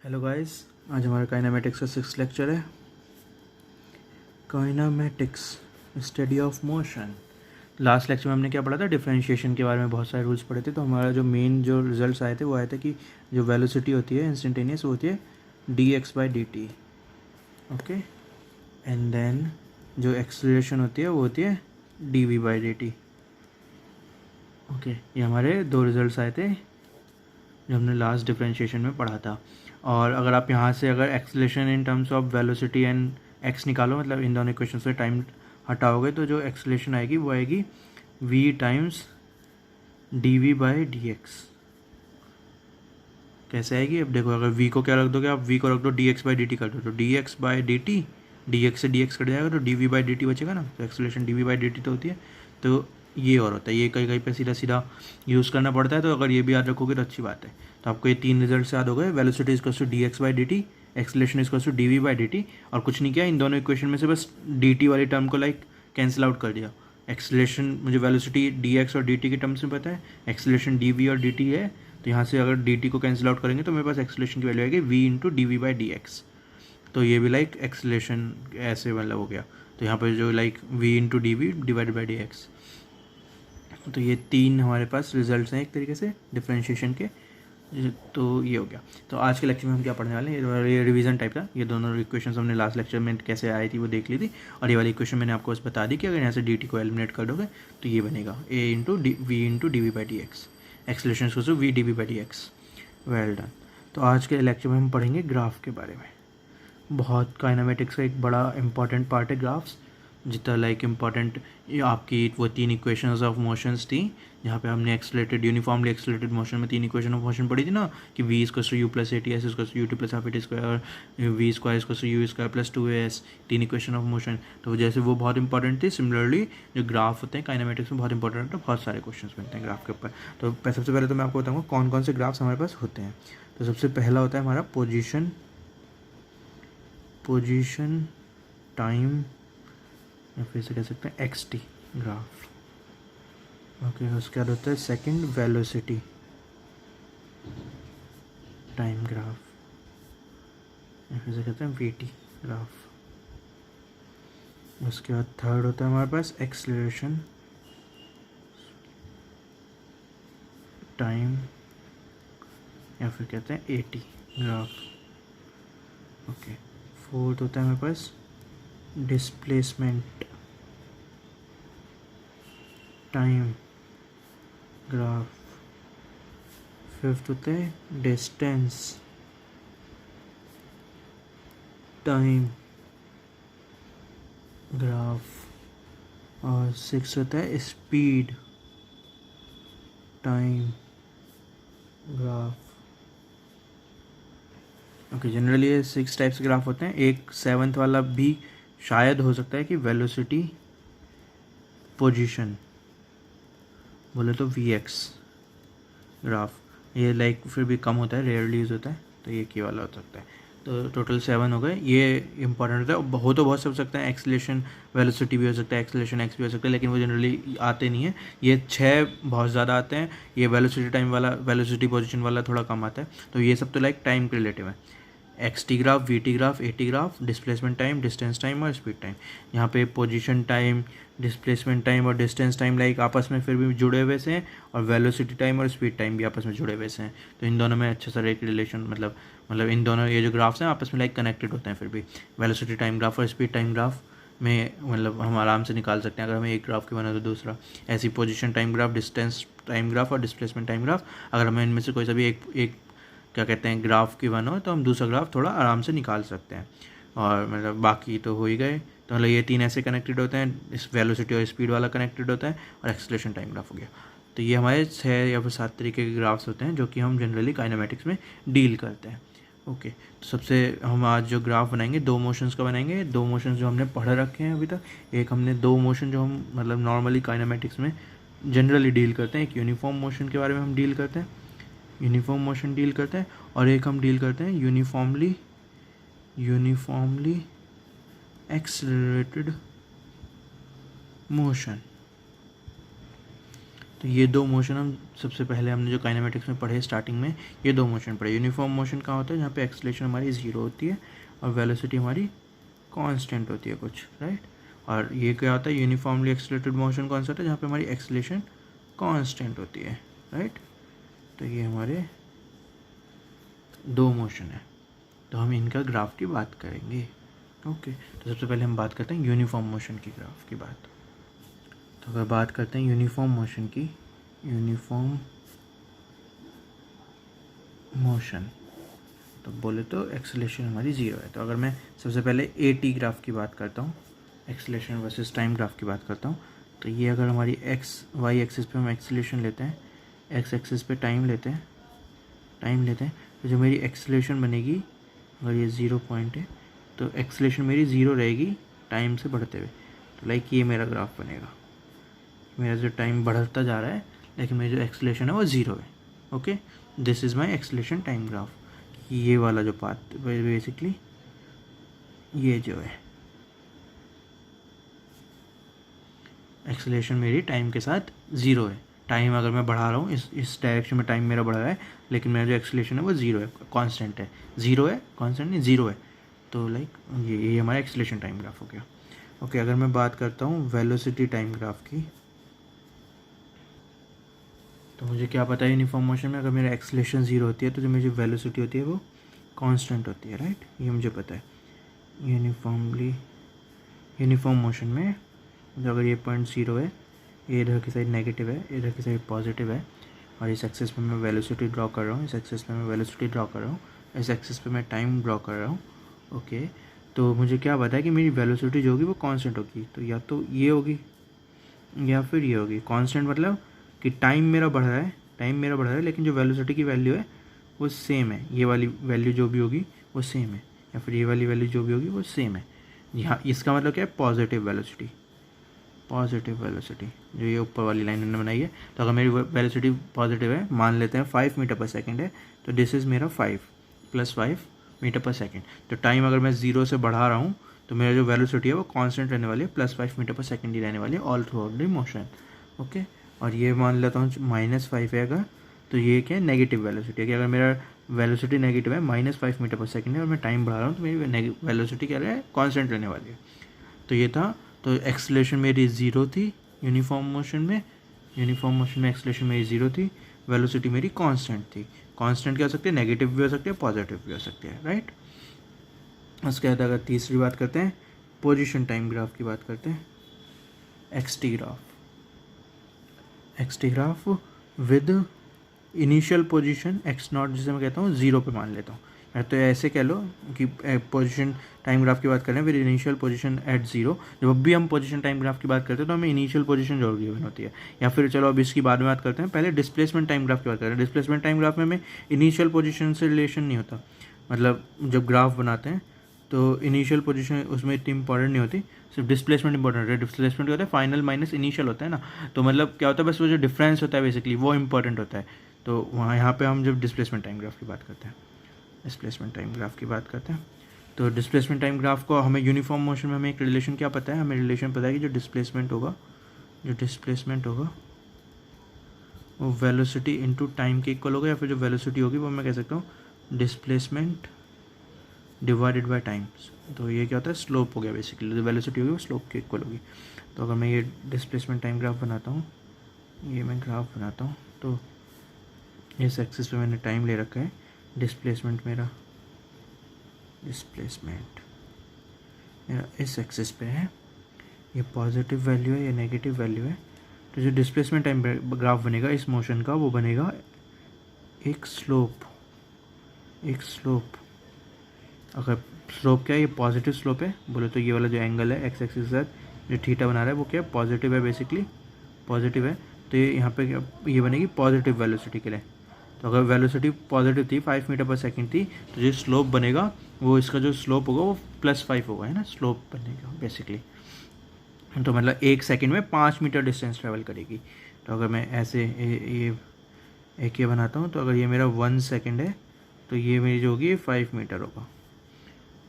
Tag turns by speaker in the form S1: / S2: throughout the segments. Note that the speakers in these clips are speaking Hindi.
S1: हेलो गाइस, आज हमारा काइनेमेटिक्स का 6th लेक्चर है। Kinematics study of motion. Last lecture में हमने क्या पढ़ा था? डिफरेंशिएशन के बारे में बहुत सारे रूल्स पढ़े थे। तो हमारा जो मेन जो रिजल्ट्स आए थे वो आए थे कि जो वेलोसिटी होती है इंस्टेंटेनियस वो होती है dx/dt, ओके। एंड देन जो एक्सेलरेशन होती है वो होती है dv/dt, ओके। ये हमारे दो रिजल्ट्स आए थे जो हमने लास्ट डिफरेंशिएशन में पढ़ा था। और अगर आप यहाँ से अगर acceleration in terms of velocity and x निकालो, मतलब इन दोनों इक्वेशन से टाइम हटाओगे, तो जो एक्सेलरेशन आएगी वो आएगी v टाइम्स dv/dx। कैसे आएगी? अब देखो, अगर v को क्या रख दोगे आप, v को रख दो dx/dt कर दो, तो dx/dt, dx से dx कट जाएगा तो dv/dt बचेगा ना। तो एक्सेलरेशन dv/dt तो होती है, तो ये और होता है। ये कहीं कहीं पे सीधा सीधा यूज़ करना पड़ता है, तो अगर ये भी याद रखोगे तो अच्छी बात है। तो आपको ये तीन रिजल्ट याद हो गए। Velocity equals to dx/dt, acceleration equals to dv/dt, और कुछ नहीं किया, इन दोनों इक्वेशन में से बस dt वाली टर्म को कैंसिल आउट कर दिया। एक्सेलरेशन मुझे वेलोसिटी dx और dt की टर्म्स में पता है, एक्सेलरेशन dv और dt है, तो यहाँ से अगर dt को कैंसिल आउट करेंगे तो मेरे पास एक्सेलरेशन की वैल्यू आएगी v इंटू dv/dx। तो ये भी एक्सेलरेशन ऐसे मतलब हो गया। तो यहाँ पर जो v into dv divide by dx। तो ये तीन हमारे पास रिजल्ट्स हैं एक तरीके से डिफरेंशिएशन के। तो ये हो गया। तो आज के लेक्चर में हम क्या पढ़ने वाले हैं, ये रिवीजन टाइप था। ये दोनों इक्वेशंस हमने लास्ट लेक्चर में कैसे आई थी वो देख ली थी, और ये वाली इक्वेशन मैंने आपको बस बता दी कि अगर यहाँ से dt को एलिमिनेट कर दोगे तो ये बनेगा a into v into dv/dx, acceleration को v dv/dx। Well done. तो आज के लेक्चर में हम पढ़ेंगे ग्राफ के बारे में। बहुत काइनेमेटिक्स का एक बड़ा इंपॉर्टेंट पार्ट है ग्राफ्स। जितना इम्पॉर्टेंट आपकी वो तीन इक्वेशंस ऑफ मोशंस थी, जहाँ पे हमने एक्सलेटेड यूनिफॉर्मली एक्सलेटेड मोशन में तीन इक्वेशन ऑफ मोशन पढ़ी थी ना, कि v equals to u plus a t, s equals to u t plus half a t square, और v square equals to u square plus 2as, तीन इक्वेशन ऑफ मोशन। तो जैसे वो बहुत इंपॉर्टेंट थी, सिमिलरली जो ग्राफ होते हैं काइनेमेटिक्स में बहुत इंपॉर्टेंट है। बहुत सारे क्वेश्चन बनते हैं ग्राफ के ऊपर। तो सबसे पहले तो मैं आपको बताऊँगा कौन कौन से ग्राफ्स हमारे पास होते हैं। तो सबसे पहला होता है हमारा पोजिशन टाइम, या फिर से कह सकते हैं xt ग्राफ, ओके। उसके बाद होता है सेकंड वेलोसिटी टाइम ग्राफ, या फिर से कहते हैं vt ग्राफ। उसके बाद थर्ड होता है हमारे पास एक्सेलरेशन टाइम, या फिर कहते हैं at ग्राफ, ओके। फोर्थ होता है हमारे पास डिस्प्लेसमेंट टाइम ग्राफ। फिफ्थ होता है डिस्टेंस टाइम ग्राफ। और सिक्स होता है speed time graph, okay. Generally ये 6 टाइप्स के ग्राफ होते हैं। एक 7th वाला भी शायद हो सकता है कि वेलोसिटी पोजीशन बोले तो vx ग्राफ। ये फिर भी कम होता है, रेयरली यूज़ होता है, तो ये की वाला हो सकता है। तो टोटल 7 हो गए। ये इंपॉर्टेंट होता है। हो तो बहुत से हो सकता है, एक्सेलरेशन वेलोसिटी भी हो सकता है, एक्सेलरेशन एक्स भी हो सकता है, लेकिन वो जनरली आते नहीं है। ये 6 बहुत ज़्यादा आते हैं। ये वेलोसिटी टाइम वाला, वेलोसिटी पोजीशन वाला थोड़ा कम आता है। तो ये सब तो टाइम के रिलेटिव है। xt graph, vt graph, at graph, displacement time, distance time और स्पीड टाइम। यहाँ पे पोजीशन टाइम, डिस्प्लेसमेंट टाइम और डिस्टेंस टाइम आपस में फिर भी जुड़े हुए से हैं, और वेलोसिटी टाइम और स्पीड टाइम भी आपस में जुड़े हुए से हैं। तो इन दोनों में अच्छा सा एक रिलेशन, मतलब इन दोनों ये जो ग्राफ्स हैं आपस में कनेक्टेड होते हैं। फिर भी वेलोसिटी टाइम ग्राफ और स्पीड टाइम ग्राफ में हम आराम से निकाल सकते हैं अगर हमें एक ग्राफ के बना तो दूसरा। ऐसी position time graph, distance time graph और डिस्प्लेसमेंट टाइम ग्राफ, अगर हमें इनमें से कोई सा भी एक क्या कहते हैं ग्राफ की बनो, तो हम दूसरा ग्राफ थोड़ा आराम से निकाल सकते हैं। और बाकी तो हो ही गए। तो ये तीन ऐसे कनेक्टेड होते हैं, इस वेलोसिटी और स्पीड वाला कनेक्टेड होता है, और एक्सेलरेशन टाइम ग्राफ हो गया। तो ये हमारे 6 या फिर 7 तरीके के ग्राफ्स होते हैं जो कि हम जनरली काइनेमेटिक्स में डील करते हैं, ओके। तो सबसे हम आज जो ग्राफ बनाएंगे 2 मोशंस का बनाएंगे। 2 मोशंस जो हमने पढ़ रखे हैं अभी तक। एक हमने 2 मोशन जो हम नॉर्मली काइनेमेटिक्स में जनरली डील करते हैं। एक यूनिफॉर्म मोशन के बारे में हम डील करते हैं, यूनिफॉर्म मोशन डील करते हैं, और एक हम डील करते हैं यूनिफॉर्मली एक्सेलरेटेड मोशन। तो ये दो मोशन हम सबसे पहले हमने जो काइनेमेटिक्स में पढ़े स्टार्टिंग में, ये दो मोशन पढ़े। यूनिफॉर्म मोशन कहाँ होता है, जहाँ पे एक्सेलरेशन हमारी 0 होती है और वेलोसिटी हमारी कांस्टेंट होती है कुछ, राइट। और ये क्या होता है, यूनिफॉर्मली एक्सेलरेटेड मोशन कौन सा होता है, जहाँ पे हमारी एक्सेलरेशन कांस्टेंट होती है, राइट। तो ये हमारे दो मोशन है, तो हम इनका ग्राफ की बात करेंगे। ओके, तो सबसे पहले हम बात करते हैं यूनिफॉर्म मोशन की ग्राफ की बात। तो अगर बात करते हैं यूनिफॉर्म मोशन की, यूनिफॉर्म मोशन तो बोले तो एक्सेलरेशन हमारी 0 है। तो अगर मैं सबसे पहले ए टी ग्राफ की बात करता हूँ, एक्सेलरेशन वर्सेस टाइम ग्राफ की बात करता हूँ, तो ये अगर हमारी एक्स वाई एक्सिस पे हम एक्सेलरेशन लेते हैं, एक्स एक्सिस पे टाइम लेते हैं, तो जो मेरी एक्सेलरेशन बनेगी, अगर ये 0 पॉइंट है तो एक्सेलरेशन मेरी 0 रहेगी टाइम से बढ़ते हुए। तो लाइक ये मेरा ग्राफ बनेगा, मेरा जो टाइम बढ़ता जा रहा है लेकिन मेरी जो एक्सेलरेशन है वो 0 है। Okay, this is my acceleration time graph. ये वाला जो पाथ बेसिकली ये जो है एक्सेलरेशन मेरी टाइम के साथ 0 है। टाइम अगर मैं बढ़ा रहा हूँ इस डायरेक्शन में टाइम मेरा बढ़ रहा है, लेकिन मेरा जो एक्सेलरेशन है वो 0 है, कांस्टेंट है। 0 है, कांस्टेंट नहीं, 0 है। तो लाइक ये हमारा एक्सेलरेशन टाइम ग्राफ हो गया। ओके, अगर मैं बात करता हूँ वेलोसिटी टाइम ग्राफ की, तो मुझे क्या पता है यूनिफॉर्म मोशन में अगर मेरा एक्सेलरेशन 0 होती है तो जो मेरी वेलोसिटी होती है वो कांस्टेंट होती है, राइट। ये मुझे पता है। यूनिफॉर्म मोशन में जो अगर ये पॉइंट 0 है, ये इधर की साइड नेगेटिव है, इधर की साइड पॉजिटिव है, और इस एक्सिस पे मैं वेलोसिटी ड्रॉ कर रहा हूँ, इस एक्सिस पे मैं वेलोसिटी ड्रॉ कर रहा हूँ, इस एक्सिस पे मैं टाइम ड्रॉ कर रहा हूँ। ओके, तो मुझे क्या पता है कि मेरी वेलोसिटी जो होगी वो कांस्टेंट होगी। तो या तो ये होगी या फिर ये होगी। कांस्टेंट मतलब कि टाइम मेरा बढ़ रहा है लेकिन जो वेलोसिटी की वैल्यू है वो सेम है, ये वाली वैल्यू जो भी होगी वो सेम है, या फिर ये वाली वैल्यू जो भी होगी वो सेम है। यहाँ इसका मतलब क्या है, पॉजिटिव वेलोसिटी जो ये ऊपर वाली लाइन मैंने बनाई है। तो अगर मेरी वेलोसिटी पॉजिटिव है, मान लेते हैं 5 मीटर पर सेकेंड है, तो दिस इज़ मेरा 5 + 5 मीटर पर सेकेंड। तो टाइम अगर मैं 0 से बढ़ा रहा हूँ तो मेरा जो वेलोसिटी है वो कांस्टेंट रहने वाली है, +5 मीटर पर सेकेंड ही रहने वाली है all through out the motion. Okay, और ये मान लेता हूँ -5 है अगर, तो ये क्या है, नेगेटिव वेलोसिटी है। कि अगर मेरा वेलोसिटी नेगेटिव है, -5 मीटर पर सेकेंड है, और मैं टाइम बढ़ा रहा हूँ तो मेरी वेलोसिटी क्या है, कांस्टेंट रहने वाली है। तो ये था। तो एक्सेलरेशन मेरी 0 थी यूनिफॉर्म मोशन में एक्सेलरेशन मेरी 0 थी, वेलोसिटी मेरी कांस्टेंट थी। कांस्टेंट क्या हो सकती है, नेगेटिव भी हो सकती है, पॉजिटिव भी हो सकती है, राइट। उसके बाद अगर तीसरी बात करते हैं, पोजीशन टाइम ग्राफ की बात करते हैं, x t graph with initial position x0, जिसे मैं कहता हूँ 0 पे मान लेता हूँ। तो ऐसे कह लो कि पोजीशन टाइम ग्राफ की बात कर रहे हैं विद इनिशियल पोजीशन एट 0। जब भी हम पोजीशन टाइम ग्राफ की बात करते हैं तो हमें इनिशियल पोजीशन जरूर गिवन होती है। या फिर चलो अब इसकी बाद में बात करते हैं, पहले डिस्प्लेसमेंट टाइम ग्राफ की बात करते हैं। डिस्प्लेसमेंट टाइम ग्राफ में हमें इनिशियल पोजीशन से रिलेशन नहीं होता, मतलब जब ग्राफ बनाते हैं तो इनिशियल पोजीशन उसमें इतनी इंपॉर्टेंट नहीं होती, सिर्फ डिस्प्लेसमेंट इंपॉर्टेंट है। डिस्प्लेसमेंट होता है फाइनल माइनस इनिशियल होता है ना, तो मतलब क्या होता है, बस वो जो डिफरेंस होता है बेसिकली वो इंपॉर्टेंट होता है। तो वहाँ यहाँ पे हम जब डिस्प्लेसमेंट टाइम ग्राफ की बात करते हैं, तो डिस्प्लेसमेंट टाइम ग्राफ को हमें यूनिफॉर्म मोशन में हमें एक रिलेशन क्या पता है, हमें रिलेशन पता है कि जो डिस्प्लेसमेंट होगा वो वेलोसिटी इनटू टाइम के इक्वल होगा, या फिर जो वेलोसिटी होगी वो मैं कह सकता हूँ डिस्प्लेसमेंट डिवाइडेड बाय टाइम्स। तो ये क्या होता है, स्लोप हो गया बेसिकली, जो वेलोसिटी होगी वो स्लोप के इक्वल होगी। तो अगर मैं ये डिस्प्लेसमेंट टाइम ग्राफ बनाता हूँ, तो इस एक्सिस पे मैंने टाइम ले रखा है, डिस्प्लेसमेंट मेरा इस एक्सिस पे है, ये पॉजिटिव वैल्यू है, ये नेगेटिव वैल्यू है। तो जो डिस्प्लेसमेंट टाइम ग्राफ बनेगा इस मोशन का, वो बनेगा एक स्लोप। अगर स्लोप क्या है, ये पॉजिटिव स्लोप है बोले तो ये वाला जो एंगल है एक्स एक्सिस के साथ जो थीटा बना रहा है वो क्या है, पॉजिटिव है, बेसिकली पॉजिटिव है। तो ये यहाँ पे ये बनेगी पॉजिटिव वेलोसिटी के लिए। तो अगर वेलोसिटी पॉजिटिव थी, 5 मीटर पर सेकेंड थी, तो जो स्लोप बनेगा वो इसका जो स्लोप होगा वो +5 होगा, है ना, स्लोप बनेगा बेसिकली। तो मतलब 1 सेकेंड में 5 मीटर डिस्टेंस ट्रेवल करेगी। तो अगर मैं ऐसे ये बनाता हूँ, तो अगर ये मेरा 1 सेकेंड है तो ये मेरी जो होगी 5 मीटर होगा।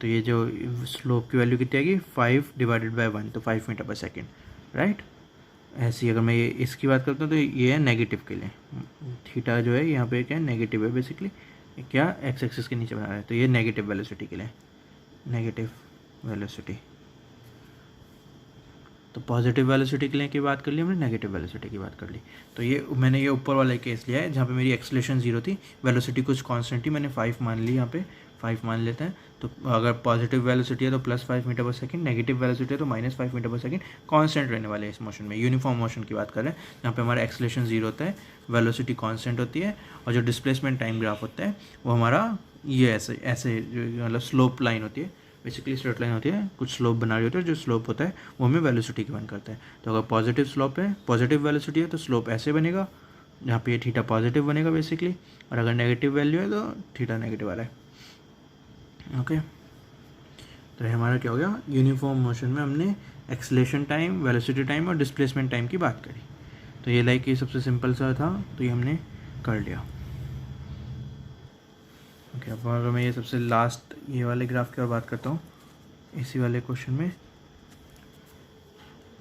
S1: तो ये जो स्लोप की वैल्यू कितनी आएगी, 5 / 1, तो 5 मीटर पर सेकेंड, राइट। ऐसी अगर मैं ये इसकी बात करता हूँ तो ये है नेगेटिव के लिए, थीटा जो है यहाँ पे क्या नेगेटिव है बेसिकली, क्या एक्स एक्सिस के नीचे बना रहा है, तो ये नेगेटिव वेलोसिटी के लिए, नेगेटिव वेलोसिटी। तो पॉजिटिव वेलोसिटी के लिए की बात कर ली हमने, नेगेटिव वेलोसिटी की बात कर ली। तो ये मैंने ये ऊपर वाला केस लिया है जहाँ पे मेरी एक्सेलरेशन 0 थी, वेलोसिटी कुछ कांस्टेंट थी, मैंने 5 मान ली, यहाँ पे 5 मान लेते हैं। तो अगर पॉजिटिव वेलोसिटी है तो +5 मीटर पर सेकंड, नेगेटिव वेलोसिटी है तो -5 मीटर पर सेकंड, कांस्टेंट रहने वाले इस मोशन में, यूनिफॉर्म मोशन की बात कर रहे हैं जहाँ पे हमारा एक्सेलरेशन 0 होता है, वेलोसिटी कांस्टेंट होती है, और जो डिस्प्लेसमेंट टाइम ग्राफ होता है वो हमारा ये ऐसे ऐसे मतलब स्लोप लाइन होती है, बेसिकली स्ट्रेट लाइन होती है, कुछ स्लोप बना रही होती है, जो स्लोप होता है वो हमें वेलोसिटी की वन करता है। तो अगर पॉजिटिव स्लोप है, पॉजिटिव वेलोसिटी है तो स्लोप ऐसे बनेगा, जहाँ पे ये थीटा पॉजिटिव बनेगा बेसिकली, और अगर नेगेटिव वैल्यू है तो थीटा नेगेटिव वाला है। ओके, तो ये हमारा क्या हो गया, यूनिफॉर्म मोशन में हमने एक्सेलरेशन टाइम, वेलोसिटी टाइम और डिस्प्लेसमेंट टाइम की बात करी। तो ये लाइक ये सबसे सिंपल सा था, तो ये हमने कर लिया। ओके, अब अगर मैं ये सबसे लास्ट ये वाले ग्राफ की और बात करता हूँ, इसी वाले क्वेश्चन में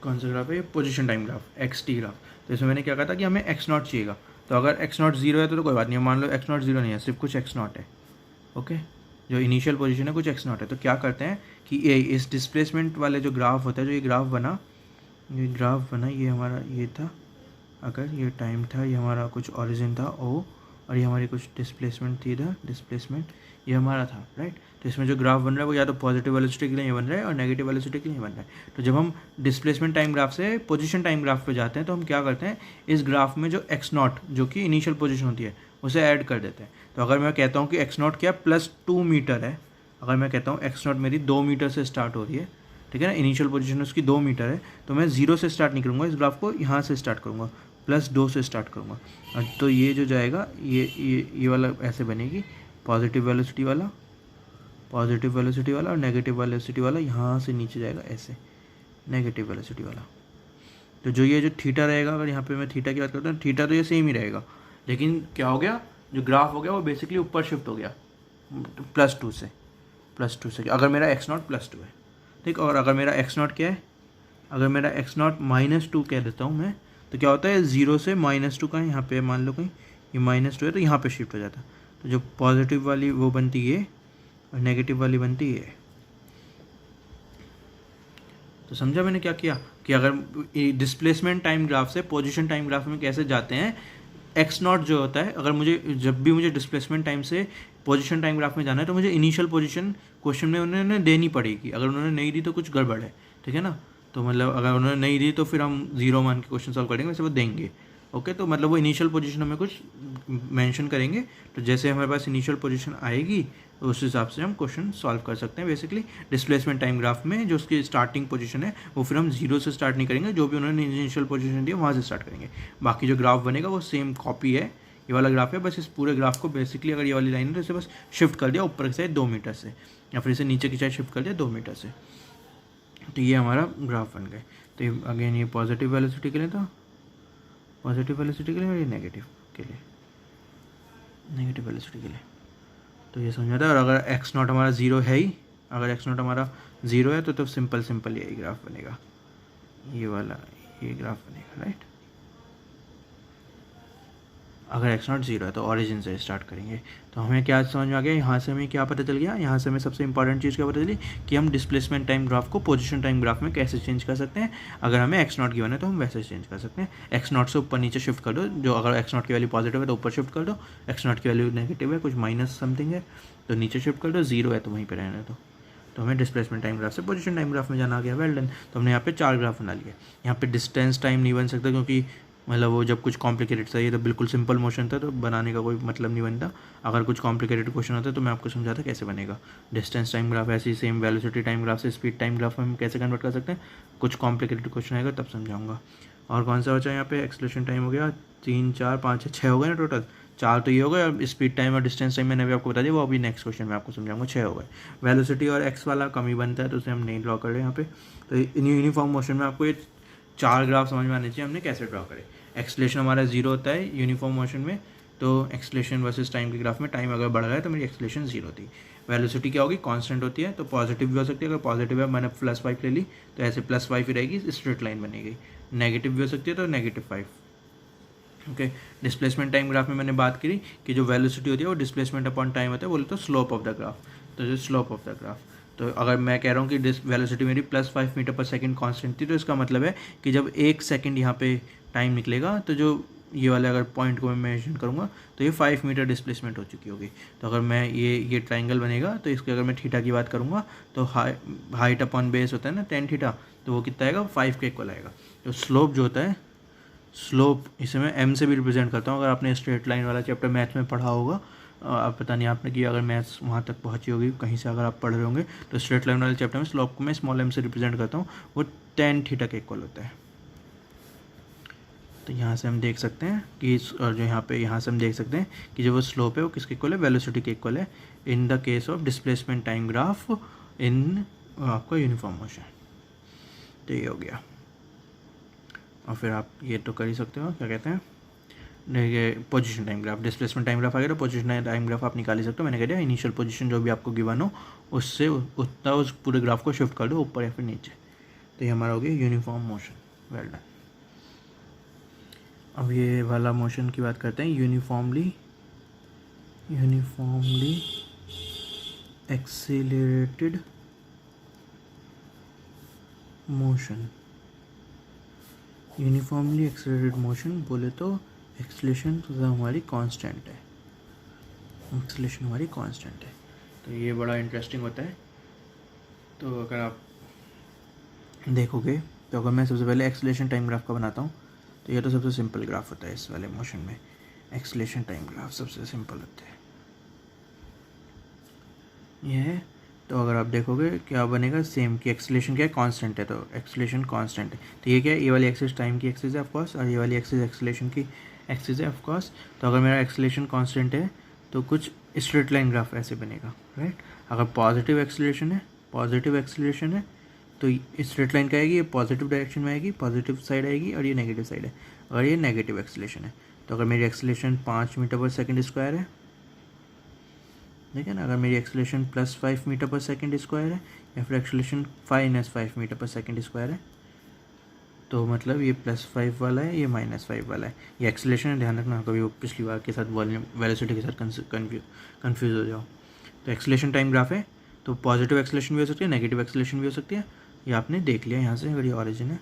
S1: कौन सा ग्राफ है, position time graph, XT graph. तो इसमें मैंने क्या कहा था कि हमें x0 चाहिएगा। तो अगर x0 0 है तो कोई बात नहीं, मान लो x0 0 नहीं है, सिर्फ कुछ x0 है। ओके, जो इनिशियल पोजीशन है कुछ x0 है, तो क्या करते हैं कि ये इस डिस्प्लेसमेंट वाले जो ग्राफ होता है, जो ये ग्राफ बना, ये हमारा ये था, अगर ये टाइम था, ये हमारा कुछ ओरिजिन था O, और ये हमारी कुछ डिस्प्लेसमेंट थी इधर, डिस्प्लेसमेंट ये हमारा था, राइट। तो इसमें जो ग्राफ बन रहा है वो या तो पॉजिटिव वेलोसिटी के लिए बन रहा है और नेगेटिव वेलोसिटी के लिए बन रहा है। तो जब हम डिस्प्लेसमेंट टाइम ग्राफ से पोजीशन टाइम ग्राफ पे जाते हैं तो हम क्या करते हैं, इस ग्राफ में जो x0 जो कि इनिशियल पोजीशन होती है उसे ऐड कर देते हैं। तो अगर मैं कहता हूँ कि x0 क्या +2 मीटर है, अगर मैं कहता हूँ x0 मेरी 2 मीटर से स्टार्ट हो रही है, ठीक है ना, इनिशियल पोजीशन उसकी 2 मीटर है, तो मैं 0 से स्टार्ट नहीं करूँगा, इस ग्राफ को यहाँ से स्टार्ट करूँगा, +2 से स्टार्ट करूँगा। तो ये जो जाएगा ये वाला ऐसे बनेगी, पॉजिटिव वेलोसिटी वाला और नेगेटिव वेलोसिटी वाला यहाँ से नीचे जाएगा ऐसे, नेगेटिव वेलोसिटी वाला। तो जो ये जो थीटा रहेगा, अगर यहाँ पे मैं थीटा की बात करता हूँ, थीटा तो ये सेम ही रहेगा, लेकिन क्या हो गया, जो ग्राफ हो गया वो बेसिकली ऊपर शिफ्ट हो गया +2 से, अगर मेरा x0 +2 है, ठीक। और अगर मेरा x0 क्या है, अगर मेरा x0 -2 कह देता हूँ मैं, तो क्या होता है 0 से -2 का यहाँ पे मान लो कहीं ये -2 है तो यहाँ पे शिफ्ट हो जाता है। तो जो पॉजिटिव वाली वो बनती है और नेगेटिव वाली बनती है। तो समझा मैंने क्या किया कि अगर डिस्प्लेसमेंट टाइम ग्राफ से पोजीशन टाइम ग्राफ में कैसे जाते हैं, x0 जो होता है, अगर जब भी मुझे डिस्प्लेसमेंट टाइम से पोजीशन टाइम ग्राफ में जाना है तो मुझे इनिशियल पोजीशन क्वेश्चन में उन्होंने देनी पड़ेगी, अगर उन्होंने नहीं दी तो कुछ गड़बड़ है, ठीक है ना। तो मतलब अगर उन्होंने नहीं दी तो फिर हम 0 मान के क्वेश्चन सॉल्व करेंगे, वैसे वो देंगे। ओके, तो मतलब वो इनिशियल पोजीशन हमें कुछ मेंशन करेंगे, तो जैसे हमारे पास इनिशियल पोजीशन आएगी तो उस हिसाब से हम क्वेश्चन सॉल्व कर सकते हैं। बेसिकली डिस्प्लेसमेंट टाइम ग्राफ में जो उसकी स्टार्टिंग पोजीशन है वो फिर हम 0 से स्टार्ट नहीं करेंगे, जो भी उन्होंने इनिशियल पोजीशन दी है वहाँ से स्टार्ट करेंगे। बाकी जो ग्राफ बनेगा वो सेम कॉपी है, ये वाला ग्राफ है, बस इस पूरे ग्राफ को बेसिकली अगर ये वाली लाइन है तो इसे बस शिफ्ट कर दिया ऊपर से 2 मीटर से, या फिर इसे नीचे की साइड शिफ्ट कर दिया 2 मीटर से, तो ये हमारा ग्राफ बन गए। तो ये अगेन ये पॉजिटिव वेलोसिटी के लिए था, पॉजिटिव वेलोसिटी के लिए, और ये नेगेटिव के लिए, नेगेटिव वेलोसिटी के लिए। तो ये समझ आता है। और अगर x0 हमारा 0 है ही, अगर x0 हमारा 0 है तो सिंपल यही ग्राफ बनेगा, ये वाला ये ग्राफ बनेगा, राइट। अगर x0 0 है तो ऑरिजिन से स्टार्ट करेंगे। तो हमें क्या समझ में आ गया, यहाँ से हमें क्या पता चल गया, यहाँ से हमें सबसे इंपॉर्टेंट चीज़ क्या पता चली कि हम डिस्प्लेसमेंट टाइम ग्राफ को पोजीशन टाइम ग्राफ में कैसे चेंज कर सकते हैं। अगर हमें x0 गिवन है तो हम वैसे चेंज कर सकते हैं, x0 से ऊपर नीचे शिफ्ट कर दो, जो अगर x0 की वैल्यू पॉजिटिव है तो ऊपर शिफ्ट कर दो, x0 की वैल्यू नेगेटिव है कुछ माइनस समथिंग है तो नीचे शिफ्ट कर दो, 0 है तो वहीं पर रहने दो। तो हमें डिस्प्लेसमेंट टाइम ग्राफ से पोजीशन टाइम ग्राफ में जाना आ गया, वेल डन। तो हमने यहाँ पे 4 ग्राफ बना लिए। यहाँ पे डिस्टेंस टाइम नहीं बन सकता क्योंकि मतलब वो जब कुछ कॉम्प्लिकेटेड था, ये तो बिल्कुल सिंपल मोशन था तो बनाने का कोई मतलब नहीं बनता। अगर कुछ कॉम्प्लिकेटेड क्वेश्चन होता तो मैं आपको समझाता कैसे बनेगा डिस्टेंस टाइम ग्राफ। ऐसे ही सेम वेलोसिटी टाइम ग्राफ से स्पीड टाइम ग्राफ में हम कैसे कन्वर्ट कर सकते हैं, कुछ कॉम्प्लिकेटेड क्वेश्चन आएगा तब समझाऊंगा। और कौन सा बचा यहाँ पे, एक्सेलरेशन टाइम हो गया, 3 4 5 6 हो गए ना टोटल, 4 तो ये हो गए। स्पीड टाइम और डिस्टेंस टाइम मैंने अभी आपको बता दिया, वो अभी नेक्स्ट क्वेश्चन में आपको समझाऊंगा, 6 हो गए। वेलोसिटी और एक्स वाला कम ही बनता है तो उसे हम नहीं ड्रॉ कर रहे यहाँ पे। तो यूनिफॉर्म मोशन में आपको ये 4 ग्राफ समझ में आने चाहिए हमने कैसे ड्रॉ करें। एक्सेलरेशन हमारा 0 होता है यूनिफॉर्म मोशन में, तो एक्सेलरेशन वर्सेस टाइम के ग्राफ में टाइम अगर बढ़ रहा है तो मेरी एक्सेलरेशन 0 थी। वेलोसिटी क्या होगी, कांस्टेंट होती है, तो पॉजिटिव भी हो सकती है। अगर पॉजिटिव है मैंने +5 ले ली तो ऐसे +5 ही रहेगी, स्ट्रेट लाइन बनेगी। नेगेटिव भी हो सकती है तो -5। ओके, डिस्प्लेसमेंट टाइम ग्राफ में मैंने बात करी कि जो वेलोसिटी होती है वो डिस्प्लेसमेंट अपॉन टाइम होता है, बोले तो स्लोप ऑफ द ग्राफ। तो जो स्लोप ऑफ द ग्राफ, तो अगर मैं कह रहा हूँ कि वेलोसिटी मेरी +5 मीटर पर सेकंड कांस्टेंट थी, तो इसका मतलब है कि जब 1 सेकंड यहाँ पे टाइम निकलेगा तो जो ये वाले अगर पॉइंट को मैं मेंशन करूँगा तो ये 5 मीटर डिस्प्लेसमेंट हो चुकी होगी। तो अगर मैं ये ट्राइंगल बनेगा तो इसके अगर मैं थीटा की बात करूँगा तो हाइट अपॉन बेस होता है ना tan थीटा, तो वो कितना आएगा 5 के इक्वल आएगा। तो स्लोप जो होता है, स्लोप इसे मैं m से भी रिप्रेजेंट करता हूँ। अगर आपने स्ट्रेट लाइन वाला चैप्टर मैथ्स में पढ़ा होगा, आप पता नहीं आपने कि अगर मैथ्स वहाँ तक पहुँची होगी कहीं से अगर आप पढ़ रहे होंगे, तो स्ट्रेट लाइन वाले चैप्टर में स्लोप को मैं स्मॉल m से रिप्रेजेंट करता हूँ, वो tan थीटा के इक्वल होता है। तो यहाँ से हम देख सकते हैं कि और जो यहाँ से हम देख सकते हैं कि जो वो स्लोप है वो किसके इक्वल है, वेलोसिटी के इक्वल है in the case of displacement time graph इन आपका यूनिफॉर्म मोशन। तो ये हो गया। और फिर आप ये तो कर ही सकते हो, क्या कहते हैं, देखिए position time graph, displacement time graph आ गया तो पोजीशन टाइम ग्राफ आप निकाल ही सकते हो। मैंने कह दिया इनिशियल पोजीशन जो भी आपको गिवन हो उससे उतना उस पूरे ग्राफ को शिफ्ट कर दो ऊपर या फिर नीचे। तो ये हमारा हो गया यूनिफॉर्म मोशन। Well done. अब ये वाला मोशन की बात करते हैं, uniformly accelerated motion. Uniformly accelerated motion बोले तो एक्सीलरेशन हमारी कांस्टेंट है, एक्सीलरेशन हमारी कांस्टेंट है। तो ये बड़ा इंटरेस्टिंग होता है। तो अगर आप देखोगे तो अगर मैं सबसे पहले एक्सीलरेशन टाइम ग्राफ का बनाता हूँ, तो ये तो सबसे सिंपल ग्राफ होता है इस वाले मोशन में। एक्सीलरेशन टाइम ग्राफ सबसे सिंपल होता है ये है। तो अगर आप देखोगे क्या बनेगा, सेम कि एक्सीलरेशन क्या है, कांस्टेंट है, तो एक्सीलरेशन कांस्टेंट है। तो ये क्या है, ये वाली एक्सिस टाइम की एक्सिस है ऑफकोर्स, और ये वाली एक्सिस एक्सीलरेशन की एक्सिस है ऑफकोर्स। तो अगर मेरा एक्सीलरेशन कांस्टेंट है तो कुछ स्ट्रेट लाइन ग्राफ ऐसे बनेगा, राइट। अगर पॉजिटिव एक्सीलरेशन है तो स्ट्रेट लाइन क्या आएगी, ये पॉजिटिव डायरेक्शन में आएगी, पॉजिटिव साइड आएगी, और ये नेगेटिव साइड है। अगर ये नेगेटिव एक्सीलरेशन है तो अगर मेरी एक्सीलरेशन 5 मीटर पर सेकेंड स्क्वायर है, ठीक है ना, अगर मेरी एक्सीलरेशन +5 मीटर पर सेकेंड स्क्वायर है या फिर एक्सीलरेशन -5 मीटर पर सेकेंड स्क्वायर है, तो मतलब ये +5 वाला है, ये -5 वाला है। ये एक्सीलरेशन है, ध्यान रखना कभी वो पिछली बार के साथ वॉल्यूम वेलोसिटी के साथ कंफ्यूज हो जाओ। तो एक्सीलरेशन टाइम ग्राफ है, तो पॉजिटिव एक्सीलरेशन भी हो सकती है, नेगेटिव एक्सीलरेशन भी हो सकती है। ये आपने देख लिया यहाँ से, अगर ये ऑरिजिन है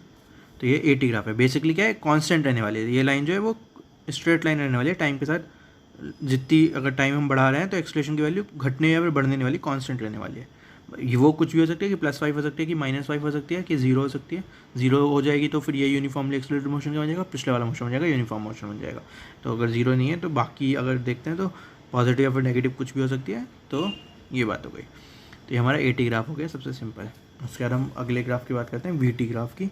S1: तो ये 80 ग्राफ है। बेसिकली क्या है, कांस्टेंट रहने वाली है ये लाइन, जो है वो स्ट्रेट लाइन रहने वाली है। टाइम के साथ जितनी अगर टाइम हम बढ़ा रहे हैं तो एक्सीलरेशन की वैल्यू घटने या फिर बढ़ने वाली, कांस्टेंट रहने वाली है। ये वो कुछ भी हो सकती है कि +5 हो सकती है, कि -5 हो सकती है, कि 0 हो सकती है। 0 हो जाएगी तो फिर ये यूनिफॉर्मली एक्सीलरेटेड मोशन का बन जाएगा, पिछले वाला मोशन बन जाएगा यूनिफॉर्म मोशन बन जाएगा। तो अगर 0 नहीं है तो बाकी अगर देखते हैं तो पॉजिटिव या फिर नेगेटिव कुछ भी हो सकती है। तो ये बात हो गई। तो ये हमारा 80 ग्राफ हो गया सबसे सिंपल। उसके बाद हम अगले ग्राफ की बात करते हैं, VT ग्राफ की,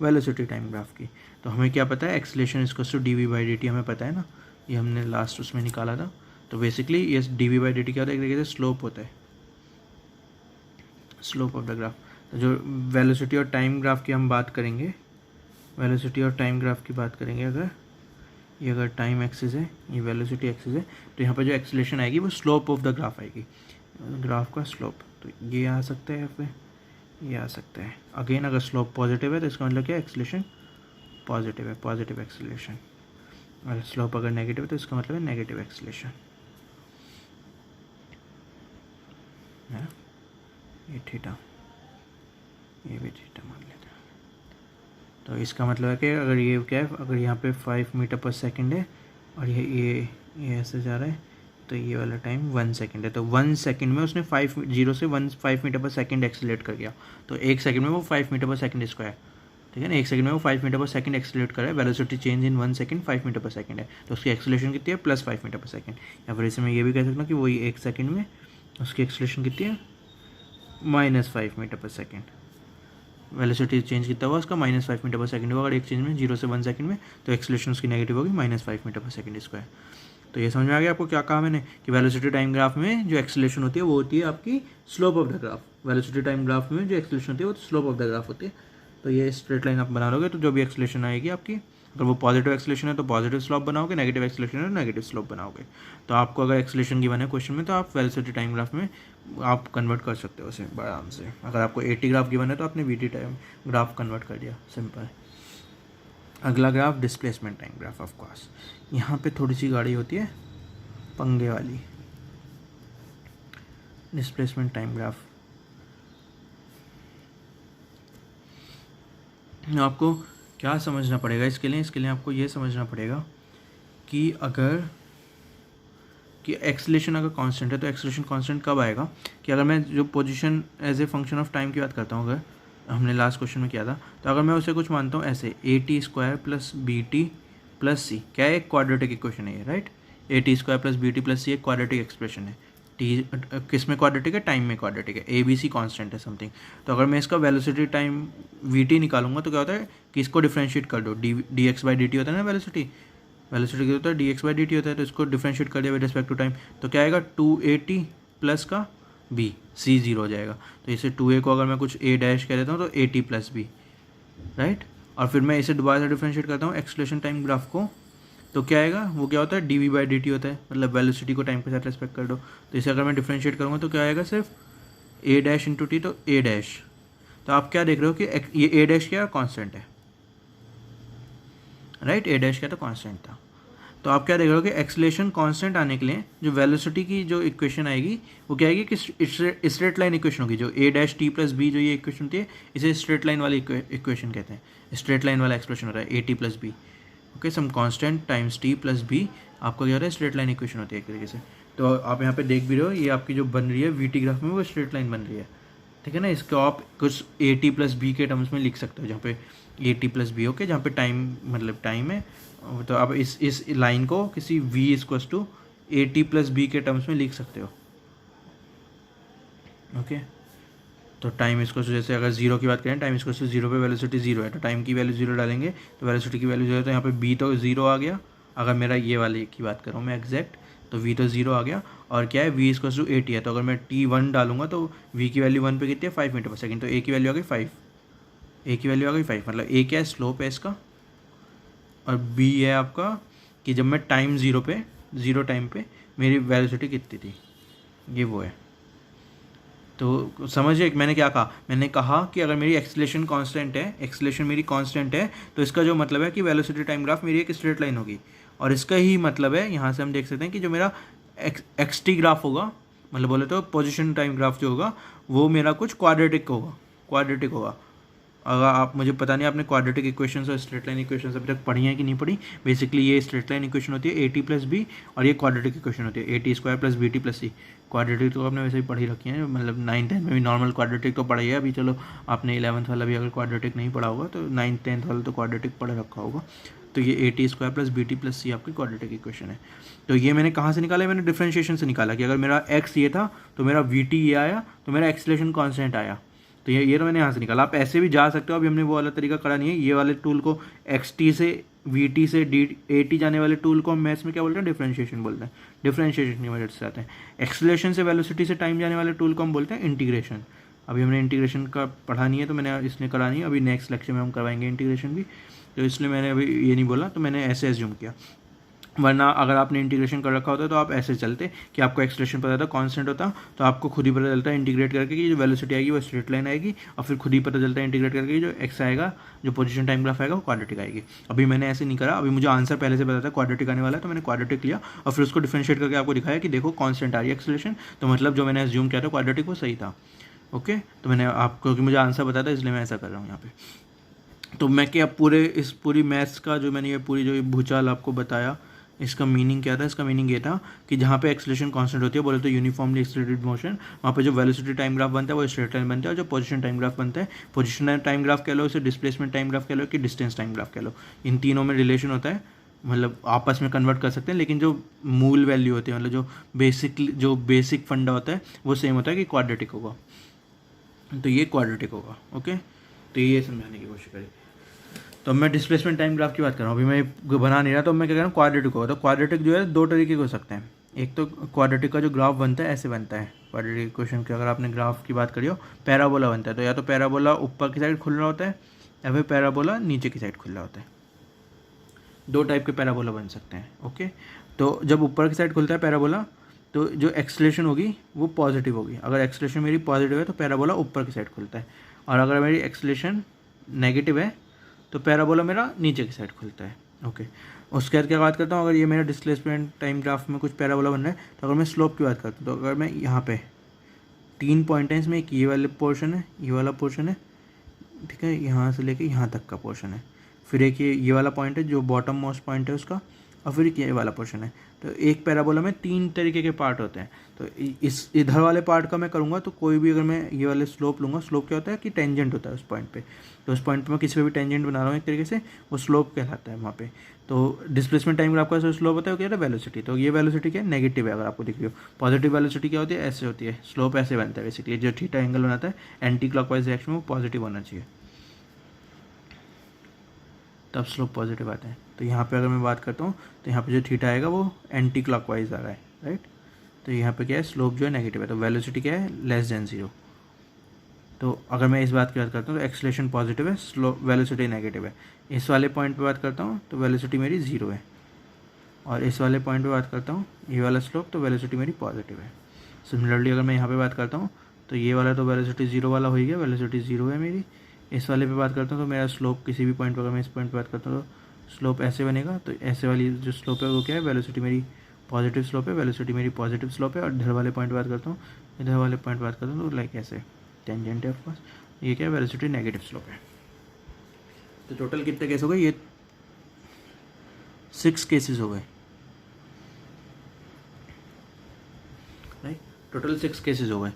S1: वेलोसिटी टाइम ग्राफ की। तो हमें क्या पता है, एक्सीलरेशन इक्वल्स टू dv/dt हमें पता है ना, ये हमने लास्ट उसमें निकाला था। तो बेसिकली ये dv/dt क्या होता है, एक तरीके से स्लोप होता है, स्लोप ऑफ द ग्राफ। तो जो वेलोसिटी और टाइम ग्राफ की हम बात करेंगे, वेलोसिटी और टाइम ग्राफ की बात करेंगे, अगर टाइम एक्सिस है, ये वेलोसिटी एक्सिस है, तो यहाँ पर जो एक्सीलरेशन आएगी वो स्लोप ऑफ द ग्राफ आएगी, ग्राफ का स्लोप। तो ये आ सकता है या फिर ये आ सकता है। अगेन अगर स्लोप पॉजिटिव है तो इसका मतलब क्या है, एक्सीलरेशन पॉजिटिव है, पॉजिटिव एक्सीलरेशन। और स्लोप अगर नेगेटिव है तो इसका मतलब है नेगेटिव एक्सीलरेशन है। ये थीटा, ये भी थीटा मान लेते हैं। तो इसका मतलब है कि अगर ये क्या है, अगर यहाँ पे 5 मीटर पर सेकंड है और ये ऐसे जा रहा है, तो ये वाला टाइम 1 सेकंड है। तो 1 सेकंड में उसने 0 से 5 मीटर पर सेकंड एक्सीलरेट कर गया। तो 1 सेकंड में वो 5 मीटर पर सेकंड स्क्वायर, ठीक है ना, 1 सेकंड में वो 5 मीटर पर सेकंड एक्सीलरेट कर रहा है। Velocity change in 1 second 5 metre पर सेकंड है, तो उसकी एक्सीलरेशन कितनी है, +5 मीटर पर सेकंड। या फिर इसे मैं ये भी कह सकता हूँ कि वही 1 सेकंड में उसकी एक्सीलरेशन कितनी है, -5 मीटर पर सेकंड। वेलोसिटी चेंज कितना हुआ उसका, -5 मीटर पर सेकंड हुआ अगर एक चेंज में 0 से 1 सेकंड में, तो एक्सीलरेशन उसकी नेगेटिव होगी -5 मीटर पर सेकंड स्क्वायर। तो ये समझ में आ गया आपको क्या कहा मैंने, कि वेलोसिटी टाइम ग्राफ में जो एक्सीलरेशन होती है वो होती है आपकी slope of the graph. Velocity time graph में जो एक्सीलरेशन होती है वो स्लोप ऑफ द ग्राफ होती है। तो ये स्ट्रेट लाइन आप बना लोगे तो जो भी एक्सीलरेशन आएगी आपकी, अगर वो पॉजिटिव एक्सीलरेशन है तो पॉजिटिव स्लोप बनाओगे, नेगेटिव एक्सीलरेशन है तो नेगेटिव स्लोप बनाओगे। तो आपको अगर एक्सीलरेशन गिवन है क्वेश्चन में तो आप वेलोसिटी टाइम ग्राफ में आप कन्वर्ट कर सकते हो उसे आराम से। अगर आपको 80 ग्राफ गिवन है तो आपने VT टाइम ग्राफ कन्वर्ट कर दिया, सिंपल। अगला graph displacement time graph. Of course यहाँ पे थोड़ी सी गाड़ी होती है पंगे वाली। डिस्प्लेसमेंट टाइम ग्राफ आपको क्या समझना पड़ेगा इसके लिए आपको ये समझना पड़ेगा कि अगर कि एक्सेलेरेशन अगर कांस्टेंट है तो एक्सेलेरेशन कांस्टेंट कब आएगा, कि अगर मैं जो position as a function of time की बात करता हूँ, अगर हमने लास्ट क्वेश्चन में किया था, तो अगर मैं उसे कुछ मानता हूँ ऐसे a t square plus b t plus c, क्या है, एक क्वाड्रेटिक इक्वेशन है ये, right. A t square plus b t plus c एक क्वाड्रेटिक एक्सप्रेशन है। टी किस में क्वाड्रेटिक है, टाइम में क्वाड्रेटिक है, ए बी सी कॉन्स्टेंट है समथिंग। तो अगर मैं इसका वेलोसिटी टाइम वी टी निकालूंगा तो क्या होता है कि इसको डिफ्रेंशिएट कर दो, D x by d t होता है ना वेलोसिटी क्या होता है, D x by d t होता है, तो इसको डिफ्रेंशिएट कर दिया विद रिस्पेक्ट टू टाइम, तो क्या आएगा 2at प्लस का b, c जीरो हो जाएगा। तो इसे 2a को अगर मैं कुछ a डैश कह देता हूँ तो at प्लस b, राइट। और फिर मैं इसे दोबारा से डिफ्रेंशिएट करता हूँ एक्सेलरेशन टाइम ग्राफ को, तो क्या आएगा, वो क्या होता है d v by d t होता है, मतलब वेलोसिटी को टाइम के साथ रेस्पेक्ट कर दो। तो इसे अगर मैं डिफ्रेंशिएट करूँगा तो क्या आएगा, सिर्फ a डैश इंटू टी, तो a डैश। तो आप क्या देख रहे हो कि ये a डैश क्या कॉन्स्टेंट है, राइट, a डैश क्या तो कांस्टेंट था। तो आप क्या देख रहे हो कि एक्सेलरेशन कांस्टेंट आने के लिए जो वेलोसिटी की जो इक्वेशन आएगी वो क्या आएगी कि स्ट्रेट लाइन इक्वेशन होगी, जो a dash t plus b जो ये इक्वेशन होती है इसे स्ट्रेट लाइन वाली इक्वेशन कहते हैं, स्ट्रेट लाइन वाला एक्सप्रेशन होता है a t plus b, okay, some constant times t plus b, आपको क्या होता है स्ट्रेट लाइन इक्वेशन होती है एक तरीके से। तो आप यहाँ पे देख भी रहे हो ये आपकी जो बन रही है वी टी ग्राफ में वो स्ट्रेट लाइन बन रही है, ठीक है ना। इसको आप कुछ ए टी प्लस बी के टर्म्स में लिख सकते हो, जहाँ पे a t plus b, okay, जहाँ पे टाइम मतलब टाइम है, तो आप इस लाइन को किसी v equals to a t plus b के टर्म्स में लिख सकते हो, ओके। तो टाइम इसको जैसे अगर जीरो की बात करें, टाइम इसको जीरो पे वेलोसिटी जीरो है, तो टाइम की वैल्यू जीरो डालेंगे तो वेलोसिटी की वैल्यू जीरो, तो यहाँ पे b तो जीरो आ गया। अगर मेरा ये वाले की बात करूँ मैं एग्जैक्ट, तो v तो जीरो आ गया, और क्या है v equals to a t है, तो अगर मैं t वन डालूंगा तो v की वैल्यू वन पे कितनी है 5 मीटर पर सेकेंड, तो a की वैल्यू आ गई 5, a की वैल्यू आ गई 5, मतलब a क्या है स्लोप है इसका, और b है आपका कि जब मैं टाइम ज़ीरो टाइम पे मेरी वेलोसिटी कितनी थी, ये वो है। तो समझिए मैंने क्या कहा, मैंने कहा कि अगर मेरी एक्सेलरेशन कांस्टेंट है, एक्सेलरेशन मेरी कांस्टेंट है, तो इसका जो मतलब है कि वेलोसिटी टाइम ग्राफ मेरी एक स्ट्रेट लाइन होगी, और इसका ही मतलब है यहाँ से हम देख सकते हैं कि जो मेरा एक्स टी ग्राफ होगा, मतलब बोले तो पोजिशन टाइम ग्राफ जो होगा वो मेरा कुछ क्वाड्रेटिक होगा। अगर आप, मुझे पता नहीं आपने क्वाड्रेटिक इक्वेशंस और स्ट्रेट लाइन इक्वेशंस अभी तक पढ़ी हैं कि नहीं पढ़ी। बेसिकली ये स्ट्रेट लाइन इक्वेशन होती है ए टी प्लस बी, और ये क्वाड्रेटिक इक्वेशन होती है a t square plus b t plus c. Quadratic तो आपने वैसे ही पढ़ी रखी है, मतलब 9th-10th में भी नॉर्मल क्वाड्रेटिक तो पढ़ा ही है। अभी चलो आपने 11th वाला भी अगर क्वाड्रेटिक नहीं पढ़ा होगा तो 9th-10th वाला तो क्वाड्रेटिक पढ़ रखा होगा। तो ये a t square plus b t plus c आपकी क्वाड्रेटिक इक्वेशन है। तो ये मैंने कहाँ से निकाला, मैंने डिफरेंशिएशन से निकाला कि अगर मेरा एक्स ये था तो मेरा वी टी ये आया, तो मेरा एक्सेलरेशन कॉन्स्टेंट आया। तो ये तो मैंने यहाँ से निकाला। आप ऐसे भी जा सकते हो, अभी हमने वो वाला तरीका करा नहीं है। ये वाले टूल को एक्स टी से वी टी से डी ए टी जाने वाले टूल को हम मैथ्स में क्या बोलते हैं, डिफरेंशिएशन बोलते हैं। डिफरेंशिएशन की मदद से आते हैं। एक्सेलरेशन से वेलोसिटी से टाइम जाने वाले टूल को हम बोलते हैं इंटीग्रेशन। अभी हमने इंटीग्रेशन का पढ़ा नहीं है तो मैंने इसलिए करा नहीं है। अभी नेक्स्ट लेक्चर में हम करवाएंगे इंटीग्रेशन भी, तो इसलिए मैंने अभी ये नहीं बोला, तो मैंने ऐसे एज्यूम किया। वरना अगर आपने इंटीग्रेशन कर रखा होता तो आप ऐसे चलते कि आपको एक्सप्रेशन पता था कांस्टेंट होता, तो आपको खुद ही पता चलता है इंटीग्रेट करके कि जो वेलोसिटी आएगी वो स्ट्रेट लाइन आएगी, और फिर खुद ही पता चलता है इंटीग्रेट करके जो एक्स आएगा, जो पोजीशन टाइम ग्राफ आएगा वो क्वाड्रेटिक आएगी। अभी मैंने ऐसे नहीं करा, अभी मुझे आंसर पहले से पता था क्वाड्रेटिक आने वाला है, तो मैंने क्वाड्रेटिक लिया और फिर उसको डिफरेंशिएट करके आपको दिखाया कि देखो कांस्टेंट आ रही है एक्सेलरेशन, तो मतलब जो मैंने एज्यूम किया था क्वाड्रेटिक वो सही था। ओके, तो मैंने आपको, क्योंकि मुझे आंसर पता था इसलिए मैं ऐसा कर रहा हूँ यहाँ पे। तो मैं क्या पूरी मैथ्स का जो मैंने ये पूरी जो भूचाल आपको बताया, इसका मीनिंग क्या था? इसका मीनिंग ये था कि जहाँ पे एक्सेलरेशन कांस्टेंट होती है, बोले तो यूनिफॉर्मली एक्सेलरेटेड मोशन, वहाँ पे जो वेलोसिटी टाइम ग्राफ बनता है वो स्ट्रेट लाइन बनता है, और जो पोजीशन टाइम ग्राफ बनता है, पोजीशन टाइम ग्राफ कह लो, इसे डिस्प्लेसमेंट टाइम ग्राफ कह लो कि डिस्टेंस टाइम ग्राफ कह लो, इन तीनों में रिलेशन होता है, मतलब आपस में कन्वर्ट कर सकते हैं, लेकिन जो मूल वैल्यू होती है, मतलब जो बेसिक फंडा होता है वो सेम होता है कि क्वाड्रेटिक होगा, तो ये क्वाड्रेटिक होगा। ओके, तो ये समझाने की कोशिश करें। तो मैं डिस्प्लेसमेंट टाइम ग्राफ की बात कर रहा हूँ, अभी मैं बना नहीं रहा, तो मैं क्या कह रहा हूँ क्वाड्रेटिक होगा। तो क्वाड्रेटिक जो है दो तरीके के हो सकते हैं। एक तो क्वाड्रेटिक का जो ग्राफ बनता है ऐसे बनता है, क्वाड्रेटिक इक्वेशन की अगर आपने ग्राफ की बात करी हो, पैराबोला बनता है। तो या तो पैराबोला ऊपर की साइड खुल रहा होता है या फिर पैराबोला नीचे की साइड खुल रहा होता है। दो टाइप के पैराबोला बन सकते हैं। ओके, तो जब ऊपर की साइड खुलता है पैराबोला, तो जो एक्सेलरेशन होगी वो पॉजिटिव होगी। अगर एक्सेलरेशन मेरी पॉजिटिव है तो पैराबोला ऊपर की साइड खुलता है, और अगर मेरी एक्सेलरेशन नेगेटिव है तो पैराबोला मेरा नीचे की साइड खुलता है। ओके, उसके बाद क्या बात करता हूँ, अगर ये मेरा डिस्प्लेसमेंट टाइम ग्राफ में कुछ पैराबोला बन रहा है तो अगर मैं स्लोप की बात करता हूँ, तो अगर मैं यहाँ पे 3 पॉइंट हैं इसमें, एक ये वाले पोर्शन है, ये वाला पोर्शन है, ठीक है, यहाँ से लेके यहाँ तक का पोर्शन है, फिर एक ये वाला पॉइंट है जो बॉटम मोस्ट पॉइंट है उसका, और फिर ये वाला पोर्शन है। तो एक पैराबोला में 3 तरीके के पार्ट होते हैं। तो इस इधर वाले पार्ट का मैं करूँगा तो कोई भी, अगर मैं ये वाले स्लोप लूँगा, स्लोप क्या होता है कि टेंजेंट होता है उस पॉइंट पे, तो उस पॉइंट पे मैं किसी पे भी टेंजेंट बना रहा हूँ एक तरीके से, वो स्लोप कहलाता है वहाँ पे। तो डिस्प्लेसमेंट टाइम ग्राफ का जो स्लोप होता है वो क्या है, वेलोसिटी। तो ये वेलोसिटी क्या है, नेगेटिव है, अगर आपको दिख रही हो। पॉजिटिव वेलोसिटी क्या होती है, ऐसे होती है, स्लोप ऐसे बनता है बेसिकली, जो थीटा एंगल बनाता है एंटी क्लॉकवाइज डायरेक्शन में वो पॉजिटिव होना चाहिए, तब स्लोप पॉजिटिव आता है। तो यहाँ पे अगर मैं बात करता हूँ तो यहाँ पे जो थीटा आएगा वो एंटी क्लॉकवाइज आ रहा है, राइट। तो यहाँ पे क्या है, स्लोप जो है नेगेटिव है, तो वेलोसिटी क्या है, लेस देन 0। तो अगर मैं इस बात की बात करता हूँ तो एक्सेलरेशन पॉजिटिव है, स्लो वेलोसिटी नेगेटिव है। इस वाले पॉइंट पे बात करता हूँ तो वेलोसिटी मेरी 0 है, और इस वाले पॉइंट पे बात करता हूँ ये वाला स्लोप, तो वेलोसिटी मेरी पॉजिटिव है। सिमिलरली अगर मैं यहाँ पे बात करता हूँ तो ये वाला तो वेलोसिटी 0 वाला हो ही गया, वेलोसिटी 0 है मेरी। इस वाले पे बात करता हूँ तो मेरा स्लोप किसी भी पॉइंट पर, अगर मैं इस पॉइंट पर बात करता हूँ तो स्लोप ऐसे बनेगा, तो ऐसे वाली जो स्लोप है वो क्या है, वेलोसिटी मेरी पॉजिटिव स्लोप है, वेलोसिटी मेरी पॉजिटिव स्लोप है। और इधर वाले पॉइंट बात करता हूँ, इधर वाले पॉइंट बात करता हूँ तो लाइक ऐसे टेंजेंट है ऑफकोर्स, ये क्या है, वेलोसिटी नेगेटिव स्लोप है। तो टोटल कितने केस हो गए, ये 6 केसेस हो गए, राइट। टोटल 6 केसेस हो गए।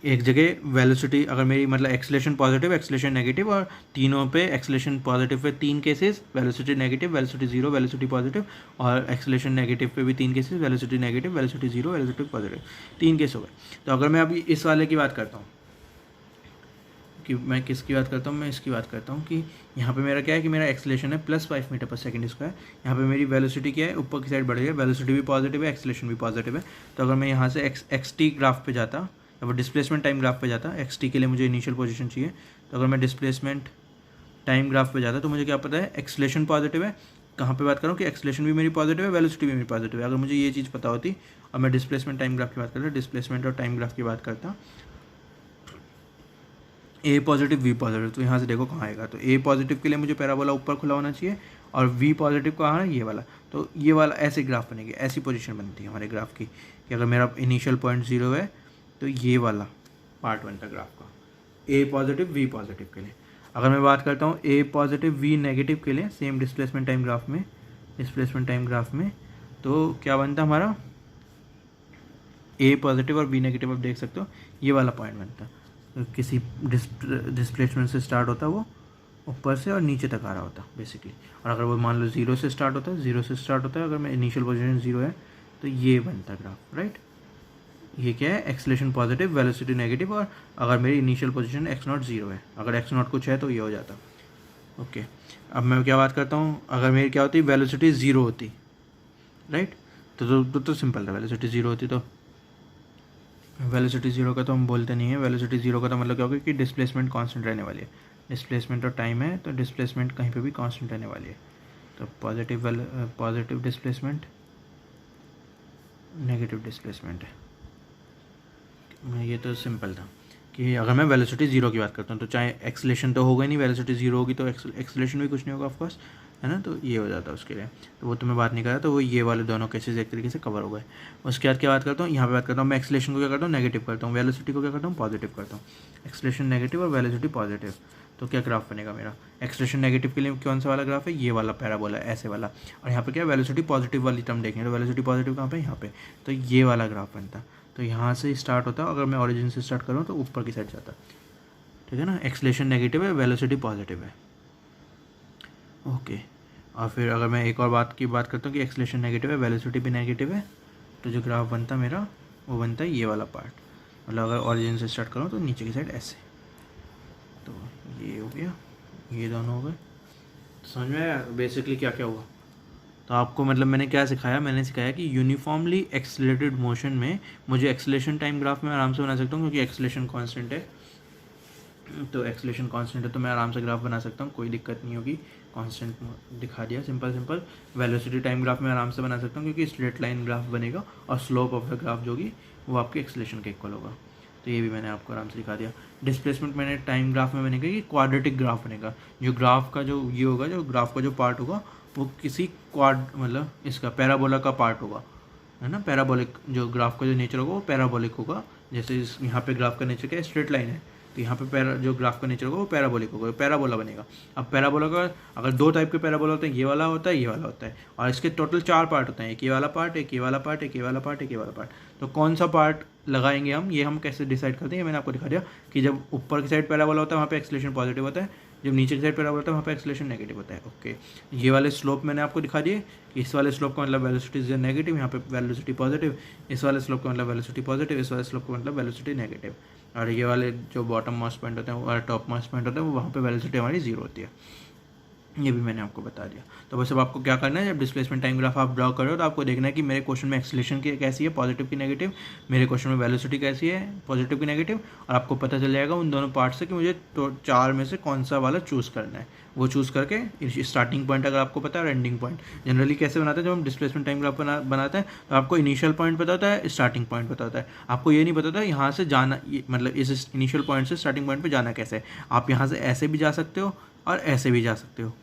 S1: एक जगह वेलोसिटी अगर मेरी मतलब एक्सेलरेशन पॉजिटिव, एक्सेलरेशन नेगेटिव, और तीनों पे acceleration positive pay 3 cases, velocity negative, velocity 0, velocity positive, और एक्सेलरेशन नेगेटिव पे भी 3 cases, velocity negative, velocity 0, velocity positive, 3 case हो गए। तो अगर मैं अभी इस वाले की बात करता हूँ, कि मैं किसकी बात करता हूँ, मैं इसकी बात करता हूँ कि यहाँ पे मेरा क्या है कि मेरा एक्सेलरेशन है +5 मीटर पर सेकंड स्क्वायर। यहाँ पे मेरी वेलोसिटी क्या है, ऊपर की साइड बढ़ गई है, वेलोसिटी भी पॉजिटिव है, एक्सेलरेशन भी पॉजिटिव है। तो अगर मैं यहाँ से एक्स टी ग्राफ पे जाता या फिर डिस्प्लेसमेंट टाइम ग्राफ पे जाता, एक्स टी के लिए मुझे इनिशियल पोजीशन चाहिए, तो अगर मैं डिस्प्लेसमेंट टाइम ग्राफ पे जाता तो मुझे क्या पता है, एक्सेलरेशन पॉजिटिव है। कहाँ पे बात करूँ कि एक्सेलरेशन भी मेरी पॉजिटिव है, वेलोसिटी भी मेरी पॉजिटिव है। अगर मुझे ये चीज़ पता होती और मैं डिस्प्लेसमेंट टाइम ग्राफ की बात करता, डिस्प्लेसमेंट और टाइम ग्राफ की बात करता, ए पॉजिटिव वी पॉजिटिव, तो यहाँ से देखो कहाँ आएगा। तो ए पॉजिटिव के लिए मुझे पैराबोला ऊपर खुला होना चाहिए, और वी पॉजिटिव कहाँ है, ये वाला। तो ये वाला ऐसे ग्राफ बनेगी, ऐसी पोजीशन बनती है हमारे ग्राफ की, कि अगर मेरा इनिशियल पॉइंट 0 है तो ये वाला पार्ट बनता है ग्राफ का, ए पॉजिटिव वी पॉजिटिव के लिए। अगर मैं बात करता हूँ ए पॉजिटिव वी नेगेटिव के लिए, सेम डिस्प्लेसमेंट टाइम ग्राफ में, डिस्प्लेसमेंट टाइम ग्राफ में, तो क्या बनता हमारा, ए पॉजिटिव और वी नेगेटिव, आप देख सकते हो ये वाला पॉइंट बनता है। किसी डिस्प्लेसमेंट से स्टार्ट होता है वो ऊपर से और नीचे तक आ रहा होता बेसिकली। और अगर वो मान लो 0 से स्टार्ट होता है, 0 से स्टार्ट होता है, अगर मैं इनिशियल पोजीशन 0 है तो ये बनता है ग्राफ, राइट। ये क्या है, एक्सेलरेशन पॉजिटिव, वेलोसिटी नेगेटिव, और अगर मेरी इनिशियल पोजीशन x0 0 है, अगर x0 कुछ है तो ये हो जाता। ओके, अब मैं क्या बात करता हूँ, अगर मेरी क्या होती, वेलोसिटी 0 होती, राइट। तो सिंपल था, वेलोसिटी 0 होती तो वेलोसिटी 0 का तो हम बोलते नहीं है, वेलोसिटी 0 का तो मतलब क्या होगा कि डिस्प्लेसमेंट कांस्टेंट रहने वाली है। डिस्प्लेसमेंट और टाइम है तो डिस्प्लेसमेंट कहीं पे भी कांस्टेंट रहने वाली है। तो पॉजिटिव डिस्प्लेसमेंट, नेगेटिव डिस्प्लेसमेंट है। ये तो सिंपल था कि अगर मैं वेलोसिटी 0 की बात करता हूँ तो चाहे एक्सेलरेशन तो होगा ही नहीं, वेलोसिटी 0 होगी तो एक्सेलरेशन भी कुछ नहीं होगा ऑफकोर्स, है ना। तो ये हो जाता है उसके लिए, तो वो तो मैं बात नहीं कर रहा। तो वो ये वाले दोनों केसेस एक तरीके से कवर हो गए। उसके बाद क्या बात करता हूँ, यहाँ पे बात करता हूँ मैं एक्सेलरेशन को क्या करता हूँ, नेगेटिव करता हूँ, वेलोसिटी को क्या करता हूँ, पॉजिटिव करता हूँ। एक्सेलरेशन नेगेटिव और वेलोसिटी पॉजिटिव, तो क्या ग्राफ बनेगा मेरा, एक्सेलरेशन नेगेटिव के लिए कौन सा वाला ग्राफ है, ये वाला पैराबोला ऐसे वाला। और यहाँ पे क्या वेलोसिटी पॉजिटिव वाली टर्म देखें, तो वेलोसिटी पॉजिटिव कहाँ पे, यहाँ पे, तो ये वाला ग्राफ बनता। तो यहाँ से स्टार्ट होता, अगर मैं ओरिजिन से स्टार्ट करूँ तो ऊपर की साइड जाता, ठीक है ना। एक्सेलरेशन नेगेटिव है, वेलोसिटी पॉजिटिव है, ओके। और फिर अगर मैं एक और बात करता हूँ कि एक्सेलरेशन नेगेटिव है, वेलोसिटी भी नेगेटिव है, तो जो ग्राफ बनता मेरा वो बनता है ये वाला पार्ट। मतलब अगर ओरिजिन से स्टार्ट करूँ तो नीचे की साइड ऐसे, तो ये हो गया, ये दोनों हो गए। समझ में आया बेसिकली क्या क्या हुआ। तो आपको मतलब मैंने क्या सिखाया, मैंने सिखाया कि यूनिफॉर्मली एक्सेलरेटेड मोशन में मुझे एक्सेलरेशन टाइम ग्राफ में आराम से बना सकता हूँ, क्योंकि एक्सेलरेशन कांस्टेंट है। तो एक्सेलरेशन कांस्टेंट है तो मैं आराम से ग्राफ बना सकता हूँ, कोई दिक्कत नहीं होगी। कांस्टेंट दिखा दिया, सिंपल। वेलोसिटी टाइम ग्राफ में आराम से बना सकता हूँ, क्योंकि स्ट्रेट लाइन ग्राफ बनेगा और स्लोप ऑफ द ग्राफ जो होगी वो आपके एक्सेलरेशन के इक्वल होगा। तो ये भी मैंने आपको आराम से दिखा दिया। डिस्प्लेसमेंट मैंने टाइम ग्राफ में मैंने कहा कि क्वाड्रेटिक ग्राफ बनेगा, जो ग्राफ का जो ये होगा, जो ग्राफ का जो पार्ट होगा वो किसी मतलब इसका पैराबोला का पार्ट होगा, है ना। पैराबोलिक जो ग्राफ का जो नेचर होगा वो पैराबोलिक होगा। जैसे यहाँ पे ग्राफ का नेचर क्या है, स्ट्रेट लाइन है, तो यहाँ पे जो ग्राफ का नेचर होगा वो पैराबोलिक होगा, पैराबोला बनेगा। अब पैराबोला का अगर दो टाइप के पैराबोला होते हैं, ये वाला होता है, ये वाला होता है, और इसके टोटल 4 पार्ट होते हैं, एक ये वाला पार्ट, एक ये वाला पार्ट, एक ये वाला पार्ट, एक ये वाला पार्ट। तो कौन सा पार्ट लगाएंगे हम, ये हम कैसे डिसाइड करते हैं, ये मैंने आपको दिखा दिया कि जब ऊपर की साइड पैराबोला होता है वहाँ पे एक्सेलरेशन पॉजिटिव होता है, जब नीचे की साइड पैराबोला होता है वहाँ पे एक्सेलरेशन नेगेटिव होता है। ओके, ये वाले स्लोप मैंने आपको दिखा दिए, इस वाले स्लोप का मतलब वेलोसिटी इज नेगेटिव, यहाँ पे वेलोसिटी पॉजिटिव, इस वाले स्लोप का मतलब वेलोसिटी पॉजिटिव, इस वाले स्लोप का मतलब वेलोसिटी नेगेटिव, और ये वाले जो बॉटम मोस्ट पॉइंट होते हैं और टॉप मोस्ट पॉइंट होते हैं वो वहाँ पे वेलोसिटी हमारी 0 होती है। ये भी मैंने आपको बता दिया। तो बस अब आपको क्या करना है, जब डिस्प्लेसमेंट टाइम ग्राफ आप ड्रॉ कर रहे हो तो आपको देखना है कि मेरे क्वेश्चन में एक्सेलरेशन की कैसी है, पॉजिटिव की नेगेटिव, मेरे क्वेश्चन में वेलोसिटी कैसी है, पॉजिटिव की नेगेटिव, और आपको पता चल जाएगा उन दोनों पार्ट से कि मुझे तो 4 में से कौन सा वाला चूज़ करना है। वो चूज़ करके स्टार्टिंग पॉइंट अगर आपको पता है और एंडिंग पॉइंट, जनरली कैसे बनाते हैं जब हम डिस्प्लेसमेंट टाइम ग्राफ बनाते हैं तो आपको इनिशियल पॉइंट पता होता है, स्टार्टिंग पॉइंट पता होता है, आपको ये नहीं पता होता यहाँ से जाना, मतलब इस इनिशियल पॉइंट से स्टार्टिंग पॉइंट पर जाना कैसे है। आप यहाँ से ऐसे भी जा सकते हो और ऐसे भी जा सकते हो,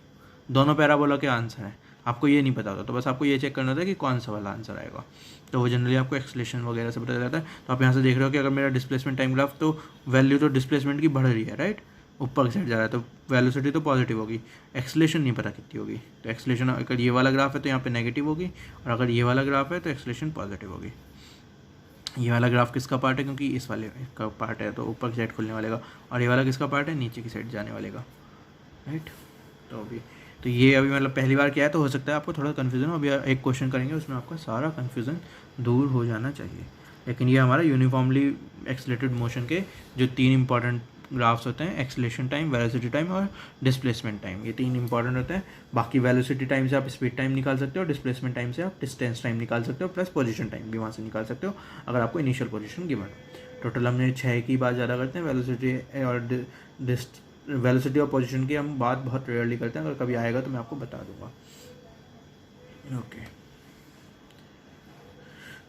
S1: दोनों पैराबोला के आंसर हैं, आपको ये नहीं पता होता, तो बस आपको ये चेक करना होता है कि कौन सा वाला आंसर आएगा। तो वो जनरली आपको एक्सलेशन वगैरह से पता चलता है। तो आप यहाँ से देख रहे हो कि अगर मेरा डिस्प्लेसमेंट टाइम ग्राफ, तो वैल्यू तो डिस्प्लेसमेंट की बढ़ रही है, राइट, ऊपर की साइड जा रहा है, तो वेलोसिटी तो पॉजिटिव होगी, एक्सलेशन नहीं पता कितनी होगी। तो एक्सलेशन अगर ये वाला ग्राफ है तो यहाँ पे नेगेटिव होगी, और अगर ये वाला ग्राफ है तो एक्सलेशन पॉजिटिव होगी। ये वाला ग्राफ किसका पार्ट है, क्योंकि इस वाले का पार्ट है तो ऊपर की साइड खुलने वालेगा, और ये वाला किसका पार्ट है, नीचे की साइड जाने वालेगा, राइट। तो ये अभी मतलब पहली बार किया है तो हो सकता है आपको थोड़ा कन्फ्यूज़न हो। अभी एक क्वेश्चन करेंगे उसमें आपका सारा कन्फ्यूज़न दूर हो जाना चाहिए। लेकिन ये हमारा यूनिफॉर्मली एक्सलेटेड मोशन के जो 3 इंपॉर्टेंट ग्राफ्स होते हैं, एक्सलेशन टाइम, वेलोसिटी टाइम और डिस्प्लेसमेंट टाइम, ये 3 इंपॉर्टेंट होते हैं। बाकी वेलोसिटी टाइम से आप स्पीड टाइम निकाल सकते हो, डिस्प्लेसमेंट टाइम से आप डिस्टेंस टाइम निकाल सकते हो, प्लस पोजीशन टाइम भी वहाँ से निकाल सकते हो अगर आपको इनिशियल पोजीशन गिवन। टोटल हमने 6 की बात ज़्यादा करते हैं, वेलोसिटी और पोजीशन की हम बात बहुत रेयरली करते हैं, अगर कभी आएगा तो मैं आपको बता दूंगा। ओके,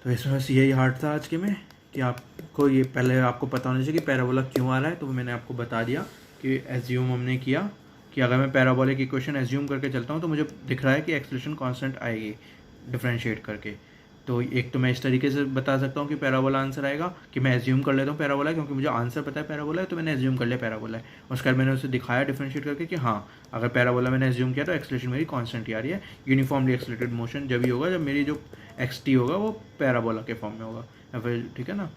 S1: तो इसमें बस यही हार्ड था आज के में कि आपको ये पहले आपको पता होना चाहिए कि पैराबोला क्यों आ रहा है। तो मैंने आपको बता दिया कि एज्यूम हमने किया कि अगर मैं पैराबोलिक इक्वेशन एज्यूम करके चलता हूँ तो मुझे दिख रहा है कि एक्सेलरेशन कांस्टेंट आएगी डिफरेंशिएट करके। तो एक तो मैं इस तरीके से बता सकता हूँ कि पैराबोला आंसर आएगा, कि मैं एज्यूम कर लेता हूँ पैराबोला, क्योंकि मुझे आंसर पता है पैराबोला है तो मैंने एज्यूम कर लिया पैराबोला है। उसके बाद मैंने उसे दिखाया डिफरेंशिएट करके कि हाँ, अगर पैराबोला मैंने एज्यूम किया तो एक्सेलरेशन मेरी कांस्टेंट ही आ रही है। यूनिफॉर्मली एक्सेलरेटेड मोशन जब ही होगा जब मेरी जो एक्स होगा वो पैराबोला के फॉर्म में होगा, या फिर ठीक है ना।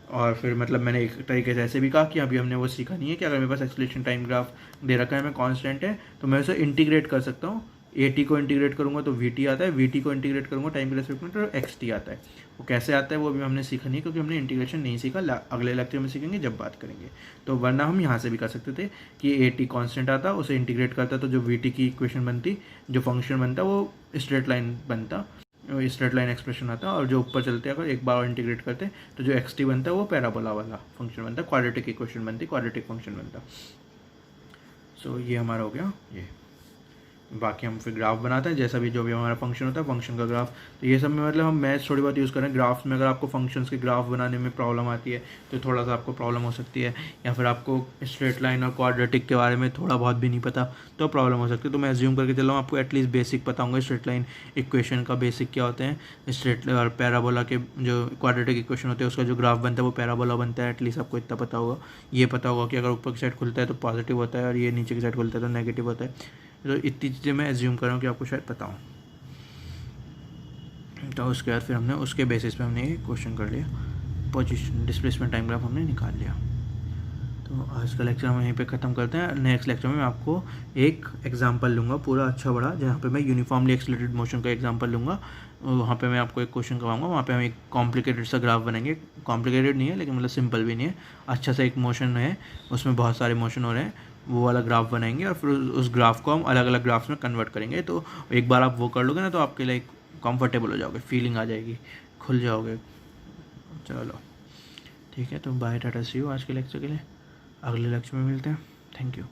S1: और फिर मतलब मैंने एक तरीके से ऐसे भी कहा कि अभी हमने वो सीखा नहीं है कि अगर मेरे पास एक्सेलरेशन टाइम ग्राफ दे रखा है, मैं कांस्टेंट है तो मैं उसे इंटीग्रेट कर सकता हूँ। AT को इंटीग्रेट करूँगा तो VT आता है, VT को इंटीग्रेट करूँगा टाइम के रेस्पेक्ट में तो XT आता है। वो कैसे आता है वो भी हमने सीखा नहीं, क्योंकि हमने इंटीग्रेशन नहीं सीखा, अगले लेक्चर में सीखेंगे जब बात करेंगे। तो वरना हम यहाँ से भी कर सकते थे कि AT कांस्टेंट आता, उसे इंटीग्रेट करता तो जो VT की इक्वेशन बनती, जो फंक्शन बनता वो स्ट्रेट लाइन बनता, स्ट्रेट लाइन एक्सप्रेशन आता, और जो ऊपर चलते अगर एक बार इंटीग्रेट करते तो जो XT बनता है वो पैराबोला वाला फंक्शन बनता, क्वाड्रेटिक इक्वेशन बनती, क्वाड्रेटिक फंक्शन बनता। सो ये हमारा हो गया ये। बाकी हम फिर ग्राफ बनाते हैं, जैसा भी जो भी हमारा फंक्शन होता है फंक्शन का ग्राफ। तो ये सब में मतलब हम मैथ्स थोड़ी बहुत यूज़ करें ग्राफ्स में। अगर आपको फंक्शंस के ग्राफ बनाने में प्रॉब्लम आती है तो थोड़ा सा आपको प्रॉब्लम हो सकती है, या फिर आपको स्ट्रेट लाइन और क्वाड्रेटिक के बारे में थोड़ा बहुत भी नहीं पता तो प्रॉब्लम हो सकती है। तो मैं एज्यूम करके चल रहा हूँ आपको एटलीस्ट बेसिक पता होंगे, स्ट्रेट लाइन इक्वेशन का बेसिक क्या होते हैं, स्ट्रेट और पैराबोला के जो क्वाड्रेटिक इक्वेशन होते हैं उसका जो ग्राफ बनता है वो पैराबोला बनता है, एटलीस्ट आपको इतना पता होगा। ये पता होगा कि अगर ऊपर की साइड खुलता है तो पॉजिटिव होता है और ये नीचे की साइड खुलता है तो नेगेटिव होता है। तो इतनी चीज़ें मैं एज्यूम कर रहा हूँ कि आपको शायद पता हो। तो उसके बाद फिर हमने उसके बेसिस पे हमने ये क्वेश्चन कर लिया, पोजीशन डिस्प्लेसमेंट टाइम ग्राफ हमने निकाल लिया। तो आज का लेक्चर हम यहीं पे ख़त्म करते हैं। नेक्स्ट लेक्चर में मैं आपको एक एग्जांपल लूँगा पूरा अच्छा बड़ा, जहाँ पे मैं यूनिफॉर्मली एक्सेलरेटेड मोशन का एग्जांपल लूँगा। वहाँ पे मैं आपको एक क्वेश्चन करवाऊँगा, वहाँ पे हम एक कॉम्प्लिकेटेड सा ग्राफ बनेंगे। कॉम्प्लिकेटेड नहीं है लेकिन मतलब सिंपल भी नहीं है, अच्छा सा एक मोशन है, उसमें बहुत सारे मोशन हो रहे हैं, वो वाला ग्राफ बनाएंगे और फिर उस ग्राफ को हम अलग अलग ग्राफ्स में कन्वर्ट करेंगे। तो एक बार आप वो कर लोगे ना तो आपके लिए कंफर्टेबल हो जाओगे, फीलिंग आ जाएगी, खुल जाओगे। चलो ठीक है, तो बाय, टाटा, सी यू आज के लेक्चर के लिए। अगले लेक्चर में मिलते हैं। Thank you.